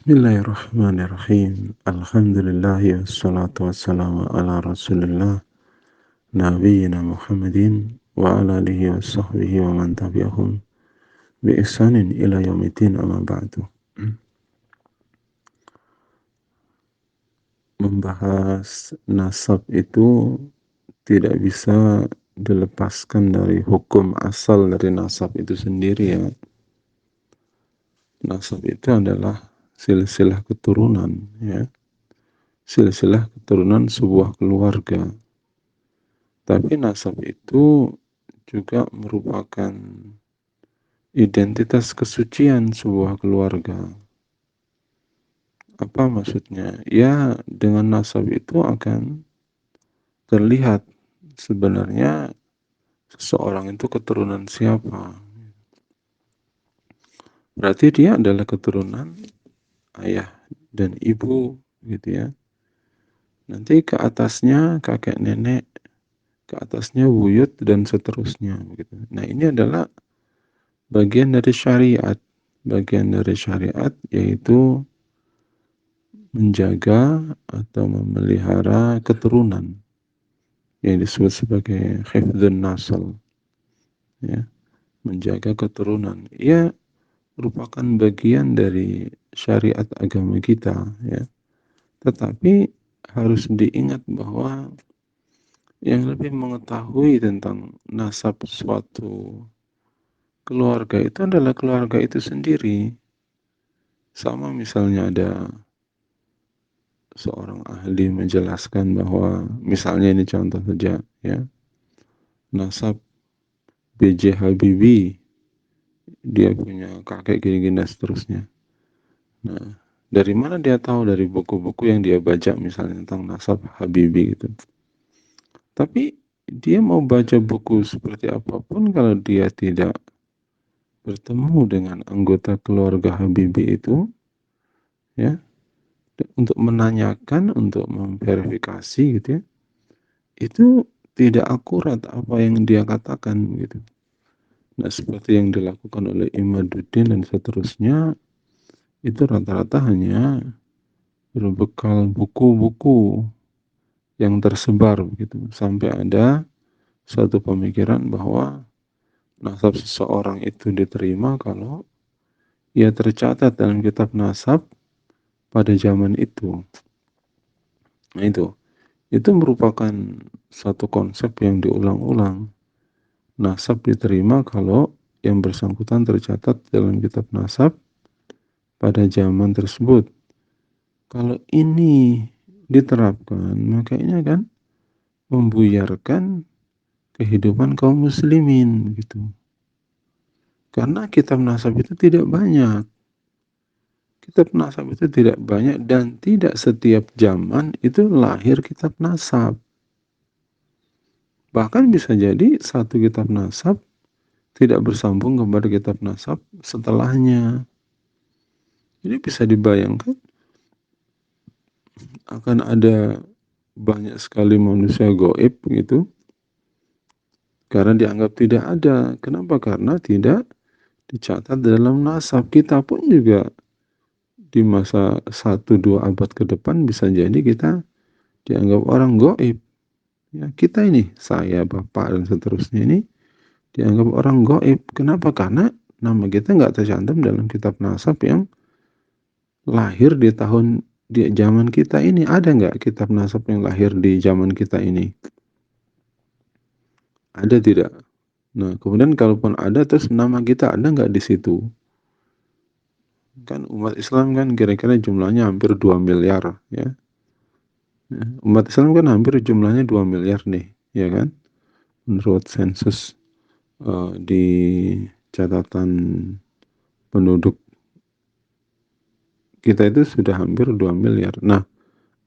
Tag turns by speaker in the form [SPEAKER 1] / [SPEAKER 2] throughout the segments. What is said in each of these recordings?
[SPEAKER 1] Bismillahirrahmanirrahim. Alhamdulillahi wassalatu wassalamu ala Rasulillah nabiyyina Muhammadin wa ala alihi wa sahbihi wa man tabi'ahum bi ihsanin ila yaumiddin amma ba'du. Membahas nasab itu tidak bisa dilepaskan dari hukum asal dari nasab itu sendiri ya. Nasab itu adalah silsilah keturunan ya. Silsilah keturunan sebuah keluarga. Tapi nasab itu juga merupakan identitas kesucian sebuah keluarga. Apa maksudnya? Ya, dengan nasab itu akan terlihat sebenarnya seseorang itu keturunan siapa. Berarti dia adalah keturunan ayah dan ibu gitu ya. Nanti ke atasnya kakek nenek, ke atasnya buyut dan seterusnya begitu. Nah, ini adalah bagian dari syariat. Bagian dari syariat yaitu menjaga atau memelihara keturunan yang disebut sebagai hifdzun nasl ya, menjaga keturunan. Ia merupakan bagian dari syariat agama kita ya. Tetapi harus diingat bahwa yang lebih mengetahui tentang nasab suatu keluarga itu adalah keluarga itu sendiri. Sama misalnya ada seorang ahli menjelaskan bahwa misalnya ini contoh saja ya, nasab B.J. Habibie, dia punya kakek gini-gini dan seterusnya. Nah, dari mana dia tahu? Dari buku-buku yang dia baca misalnya tentang nasab Habibie gitu. Tapi dia mau baca buku seperti apapun kalau dia tidak bertemu dengan anggota keluarga Habibie itu ya, untuk menanyakan, untuk memverifikasi gitu ya, itu tidak akurat apa yang dia katakan gitu. Nah, seperti yang dilakukan oleh Imaduddin dan seterusnya, itu rata-rata hanya berbekal buku-buku yang tersebar begitu, sampai ada suatu pemikiran bahwa nasab seseorang itu diterima kalau ia tercatat dalam kitab nasab pada zaman itu. Nah, itu merupakan satu konsep yang diulang-ulang. Nasab diterima kalau yang bersangkutan tercatat dalam kitab nasab pada zaman tersebut. Kalau ini diterapkan, maka ini akan membuyarkan kehidupan kaum muslimin gitu. Karena kitab nasab itu tidak banyak. Kitab nasab itu tidak banyak dan tidak setiap zaman itu lahir kitab nasab. Bahkan bisa jadi satu kitab nasab tidak bersambung kepada kitab nasab setelahnya. Jadi bisa dibayangkan akan ada banyak sekali manusia gaib gitu karena dianggap tidak ada. Kenapa? Karena tidak dicatat dalam nasab. Kita pun juga di masa 1-2 abad ke depan bisa jadi kita dianggap orang gaib. Ya, kita ini, saya, bapak, dan seterusnya ini dianggap orang gaib. Kenapa? Karena nama kita nggak tercantum dalam kitab nasab yang lahir di zaman kita ini. Ada nggak kitab nasab yang lahir di zaman kita ini? Ada tidak? Nah, kemudian kalaupun ada, terus nama kita ada nggak di situ? Kan umat Islam kan kira-kira jumlahnya hampir 2 miliar ya. Umat Islam kan hampir jumlahnya 2 miliar nih, ya kan? Menurut sensus di catatan penduduk kita itu sudah hampir 2 miliar. Nah,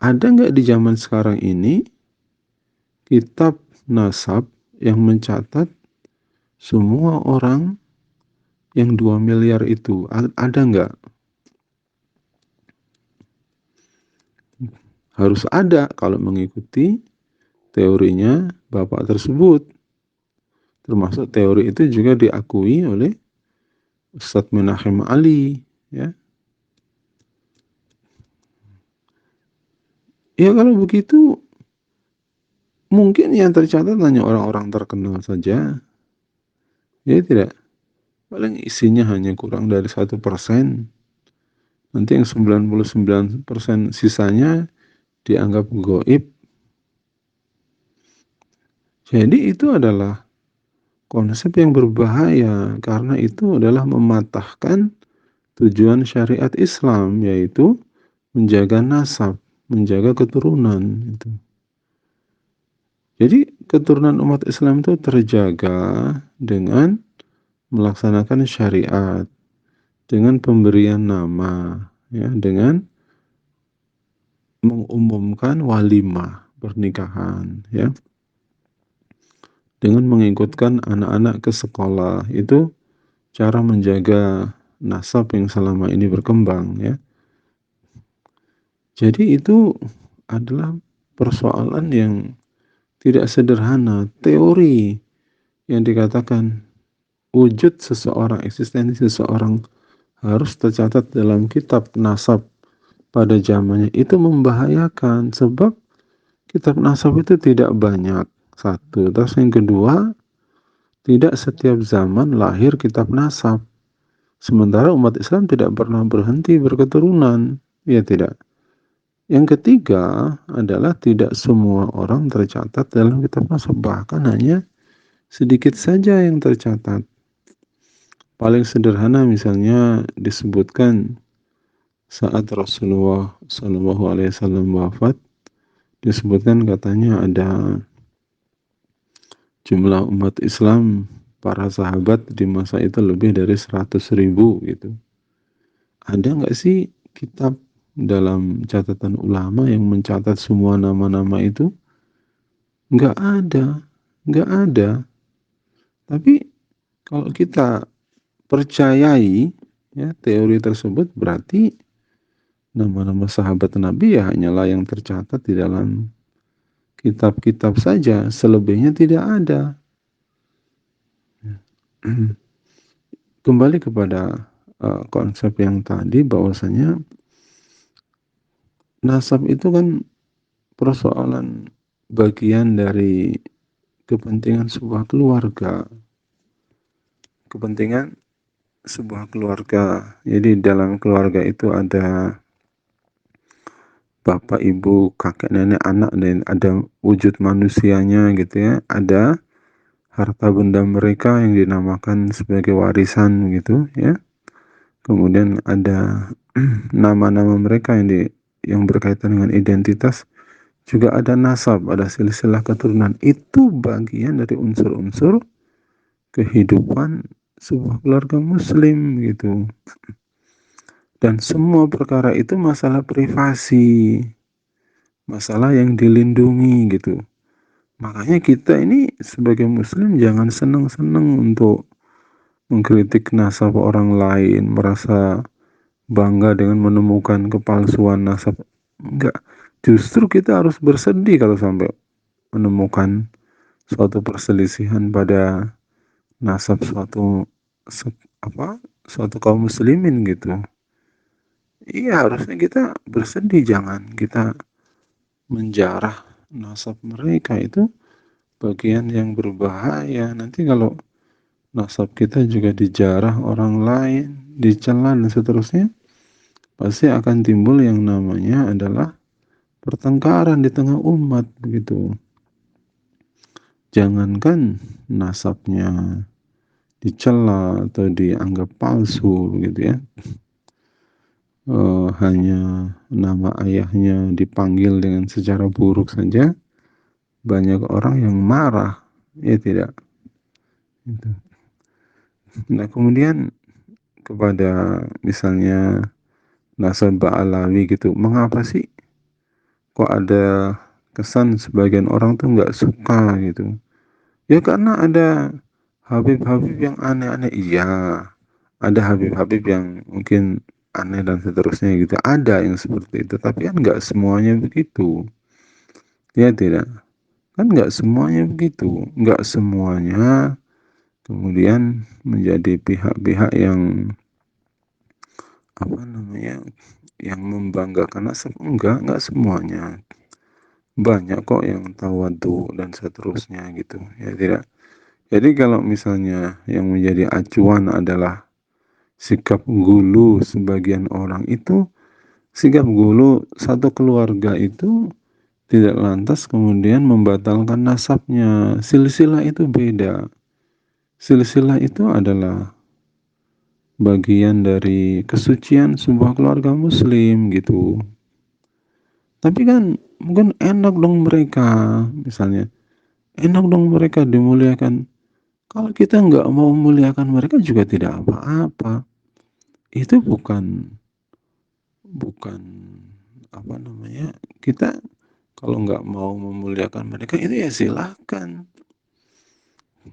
[SPEAKER 1] ada nggak di zaman sekarang ini kitab nasab yang mencatat semua orang yang 2 miliar itu? Ada nggak? Harus ada kalau mengikuti teorinya bapak tersebut. Termasuk teori itu juga diakui oleh Ustadz Menachem Ali ya. Ya kalau begitu mungkin yang tercatat hanya orang-orang terkenal saja, ya tidak. Paling isinya hanya kurang dari 1%. Nanti yang 99% sisanya dianggap goib. Jadi itu adalah konsep yang berbahaya karena itu adalah mematahkan tujuan syariat Islam, yaitu menjaga nasab, menjaga keturunan itu. Jadi keturunan umat Islam itu terjaga dengan melaksanakan syariat, dengan pemberian nama, ya, dengan mengumumkan walimah pernikahan, ya, dengan mengikutkan anak-anak ke sekolah. Itu cara menjaga nasab yang selama ini berkembang, ya. Jadi itu adalah persoalan yang tidak sederhana. Teori yang dikatakan wujud seseorang, eksistensi seseorang harus tercatat dalam kitab nasab pada zamannya itu membahayakan, sebab kitab nasab itu tidak banyak, satu. Terus yang kedua, tidak setiap zaman lahir kitab nasab. Sementara umat Islam tidak pernah berhenti berketurunan, ya tidak. Yang ketiga adalah tidak semua orang tercatat dalam kitab nasab, bahkan hanya sedikit saja yang tercatat. Paling sederhana misalnya disebutkan saat Rasulullah Shallallahu Alaihi Wasallam wafat, disebutkan katanya ada jumlah umat Islam, para sahabat di masa itu lebih dari 100.000 gitu. Ada nggak sih kitab dalam catatan ulama yang mencatat semua nama-nama itu? Nggak ada, nggak ada. Tapi kalau kita percayai, ya, teori tersebut, berarti nama-nama sahabat Nabi ya hanyalah yang tercatat di dalam kitab-kitab saja, selebihnya tidak ada. Kembali kepada konsep yang tadi, bahwasanya nasab itu kan persoalan bagian dari kepentingan sebuah keluarga. Kepentingan sebuah keluarga. Jadi dalam keluarga itu ada bapak, ibu, kakek, nenek, anak, dan ada wujud manusianya gitu ya. Ada harta benda mereka yang dinamakan sebagai warisan gitu ya. Kemudian ada nama-nama mereka yang berkaitan dengan identitas, juga ada nasab, ada silsilah keturunan. Itu bagian dari unsur-unsur kehidupan sebuah keluarga muslim gitu. Dan semua perkara itu masalah privasi, masalah yang dilindungi gitu. Makanya kita ini sebagai muslim jangan senang-senang untuk mengkritik nasab orang lain, merasa bangga dengan menemukan kepalsuan nasab. Enggak, justru kita harus bersedih kalau sampai menemukan suatu perselisihan pada nasab suatu kaum muslimin gitu. Iya, harusnya kita bersedih, jangan kita menjarah nasab mereka. Itu bagian yang berbahaya. Nanti kalau nasab kita juga dijarah orang lain, dicela dan seterusnya, pasti akan timbul yang namanya adalah pertengkaran di tengah umat begitu. Jangankan nasabnya dicela atau dianggap palsu gitu ya, hanya nama ayahnya dipanggil dengan secara buruk saja banyak orang yang marah, ya tidak. Gitu. Nah kemudian kepada misalnya nasab Ba'alawi gitu, mengapa sih kok ada kesan sebagian orang tuh nggak suka gitu? Ya karena ada Habib-habib yang aneh-aneh. Iya, ada Habib-habib yang mungkin aneh dan seterusnya gitu. Ada yang seperti itu, tapi kan nggak semuanya begitu. Ya tidak, kan nggak semuanya begitu. Nggak semuanya kemudian menjadi pihak-pihak yang apa namanya, yang membanggakan nasab. Enggak semuanya. banyak kok yang tawadhu dan seterusnya gitu, ya tidak. Jadi kalau misalnya yang menjadi acuan adalah sikap gulu sebagian orang itu, sikap gulu satu keluarga itu tidak lantas kemudian membatalkan nasabnya. Silsilah itu beda. Silsilah itu adalah bagian dari kesucian sebuah keluarga muslim gitu. Tapi kan mungkin enak dong mereka, misalnya, enak dong mereka dimuliakan. Kalau kita nggak mau memuliakan mereka juga tidak apa-apa. Itu bukan bukan apa namanya, kita kalau nggak mau memuliakan mereka itu ya silahkan.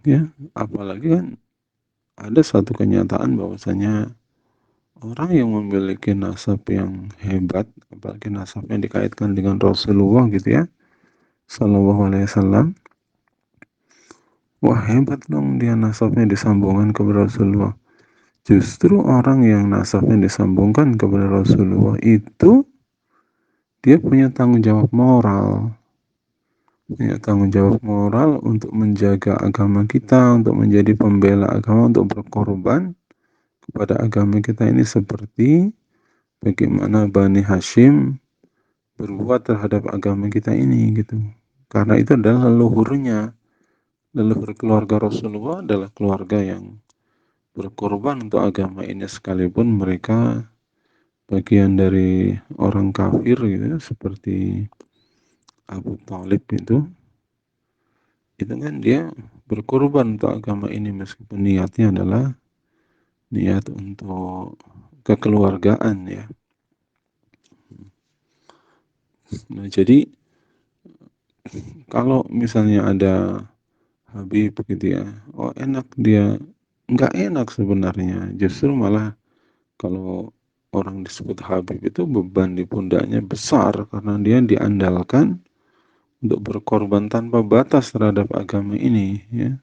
[SPEAKER 1] Ya, apalagi kan ada satu kenyataan bahwasanya orang yang memiliki nasab yang hebat, apalagi nasabnya dikaitkan dengan Rasulullah gitu ya, Shallallahu Alaihi Wasallam, wah hebat dong dia nasabnya disambungkan kepada Rasulullah. Justru orang yang nasabnya disambungkan kepada Rasulullah itu dia punya tanggung jawab moral, untuk menjaga agama kita, untuk menjadi pembela agama, untuk berkorban kepada agama kita ini seperti bagaimana Bani Hashim berbuat terhadap agama kita ini gitu. Karena itu adalah leluhur keluarga Rasulullah adalah keluarga yang berkorban untuk agama ini sekalipun mereka bagian dari orang kafir gitu ya, seperti Abu Thalib itu kan dia berkorban untuk agama ini meskipun niatnya adalah niat untuk kekeluargaan ya. Nah jadi kalau misalnya ada Habib gitu ya, oh enak dia, nggak enak sebenarnya, justru malah kalau orang disebut Habib itu beban di pundaknya besar karena dia diandalkan untuk berkorban tanpa batas terhadap agama ini ya.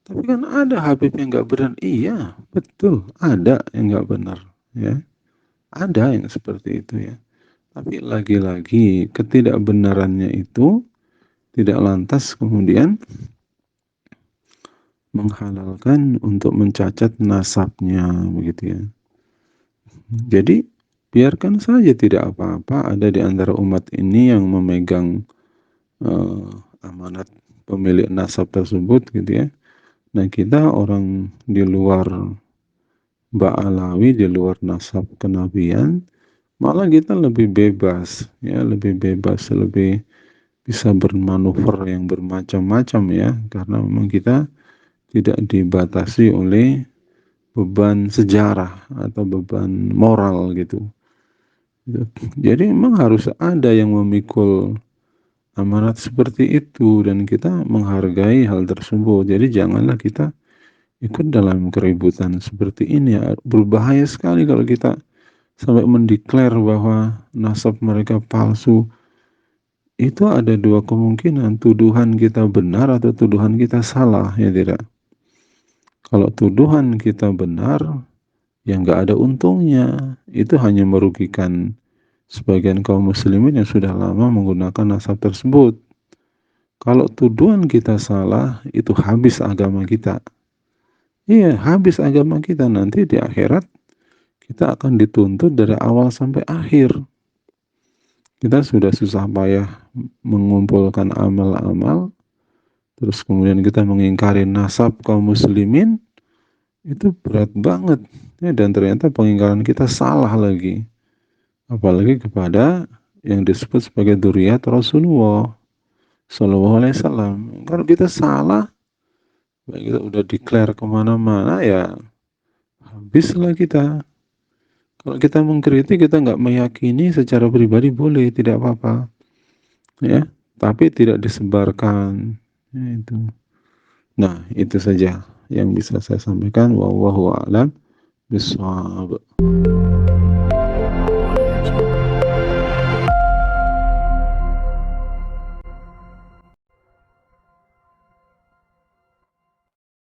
[SPEAKER 1] Tapi kan ada Habib yang nggak benar, iya betul ada yang nggak benar ya, ada yang seperti itu ya. Tapi lagi-lagi ketidakbenarannya itu tidak lantas kemudian menghalalkan untuk mencacat nasabnya begitu ya. Jadi biarkan saja tidak apa-apa ada di antara umat ini yang memegang uh, amanat pemilik nasab tersebut gitu ya. Nah kita orang di luar Ba'alawi, di luar nasab kenabian, malah kita lebih bebas ya, lebih bisa bermanuver yang bermacam-macam ya, karena memang kita tidak dibatasi oleh beban sejarah atau beban moral gitu. Jadi memang harus ada yang memikul amanat seperti itu dan kita menghargai hal tersebut. Jadi janganlah kita ikut dalam keributan seperti ini ya. Berbahaya sekali kalau kita sampai mendeklar bahwa nasab mereka palsu. Itu ada dua kemungkinan, tuduhan kita benar atau tuduhan kita salah, ya tidak? Kalau tuduhan kita benar, ya nggak ada untungnya. Itu hanya merugikan sebagian kaum muslimin yang sudah lama menggunakan nasab tersebut. Kalau tuduhan kita salah, itu habis agama kita. Iya, habis agama kita. Nanti di akhirat, kita akan dituntut dari awal sampai akhir. Kita sudah susah payah mengumpulkan amal-amal, terus kemudian kita mengingkari nasab kaum muslimin, itu berat banget. Ya, dan ternyata pengingkaran kita salah lagi. Apalagi kepada yang disebut sebagai dzurriyyah Rasulullah Shallallahu Alaihi Wasallam. Kalau kita salah, kita udah declare kemana-mana ya habislah kita. Kalau kita mengkritik, kita nggak meyakini secara pribadi boleh, tidak apa-apa, ya. Tapi tidak disebarkan, ya, itu. Nah, itu saja yang bisa saya sampaikan. Wallahu a'lam bishawab.